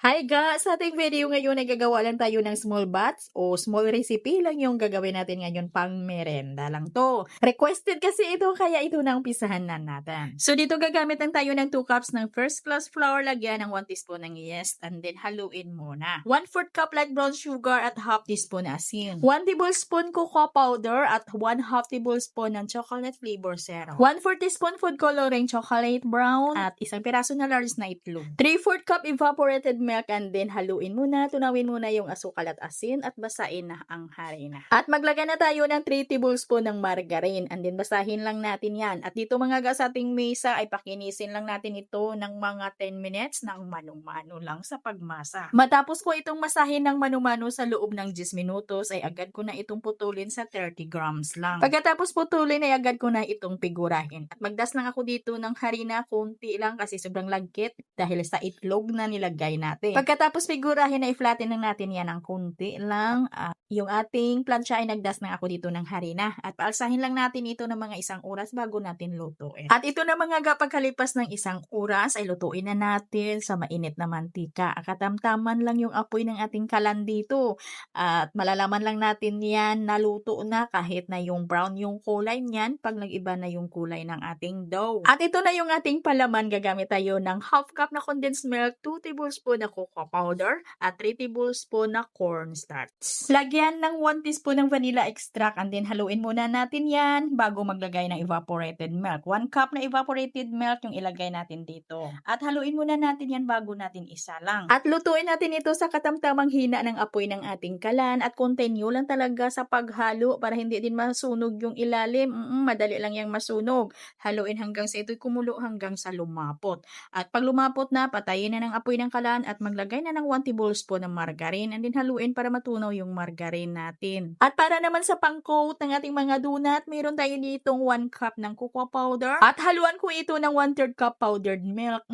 Hi guys! Sa ating video ngayon ay gagawa lang tayo ng small bats o small recipe lang yung gagawin natin ngayon, pang merenda lang to. Requested kasi ito kaya ito na umpisahan na natin. So dito gagamit lang tayo ng 2 cups ng first class flour, lagyan ng 1 teaspoon ng yeast and then haluin muna. 1/4 cup light brown sugar at half teaspoon asin. 1 tablespoon cocoa powder at 1/2 tablespoon ng chocolate flavor syrup. 1/4 teaspoon food coloring chocolate brown at isang piraso na large na itlog. 3/4 cup evaporated milk and then haluin muna, tunawin muna yung asukal at asin at basain na ang harina. At maglagay na tayo ng 3 tablespoon ng margarine and then basahin lang natin yan. At dito mga ga sa ating mesa ay pakinisin lang natin ito ng mga 10 minutes ng mano-mano lang sa pagmasa. Matapos ko itong masahin ng mano-mano sa loob ng 10 minutos ay agad ko na itong putulin sa 30 grams lang. Pagkatapos putulin ay agad ko na itong pigurahin. At magdas lang ako dito ng harina, konti lang kasi sobrang lagkit dahil sa itlog na nilagay natin. Pagkatapos figurahin na i-flatten lang natin yan ng kunti lang. Yung ating plancha ay nagdas na ako dito ng harina. At paalsahin lang natin ito ng mga 1 oras bago natin lutuin. At ito na mga pagkalipas ng 1 oras ay lutuin na natin sa mainit na mantika. Katamtaman lang yung apoy ng ating kalan dito. At malalaman lang natin yan naluto na kahit na yung brown yung kulay niyan pag nag-iba na yung kulay ng ating dough. At ito na yung ating palaman. Gagamit tayo ng 1/2 cup na condensed milk, 2 tablespoon na cocoa powder, at 3 tablespoon na cornstarch. Lagyan ng 1 teaspoon ng vanilla extract and then haluin muna natin yan bago maglagay ng evaporated milk. 1 cup na evaporated milk yung ilagay natin dito. At haluin muna natin yan bago natin isalang. At lutuin natin ito sa katamtamang hina ng apoy ng ating kalan at continue lang talaga sa paghalo para hindi din masunog yung ilalim. Madali lang yung masunog. Haluin hanggang sa ito'y kumulo hanggang sa lumapot. At pag lumapot na, patayin na ng apoy ng kalan at maglagay na ng 1 tablespoon ng margarine and then haluin para matunaw yung margarine natin. At para naman sa pang-coat ng ating mga donut, mayroon tayo ditong 1 cup ng cocoa powder at haluan ko ito ng 1/3 cup powdered milk.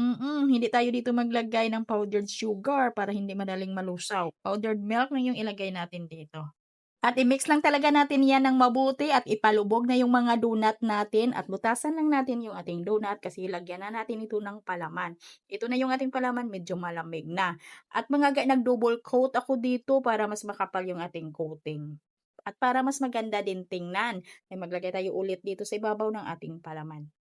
Hindi tayo dito maglagay ng powdered sugar para hindi madaling malusaw. Powdered milk na yung ilagay natin dito. At i-mix lang talaga natin yan ng mabuti at ipalubog na yung mga donut natin at butasan lang natin yung ating donut kasi lagyan na natin ito ng palaman. Ito na yung ating palaman, medyo malamig na. At mga nag-double coat ako dito para mas makapal yung ating coating. At para mas maganda din tingnan, ay maglagay tayo ulit dito sa ibabaw ng ating palaman.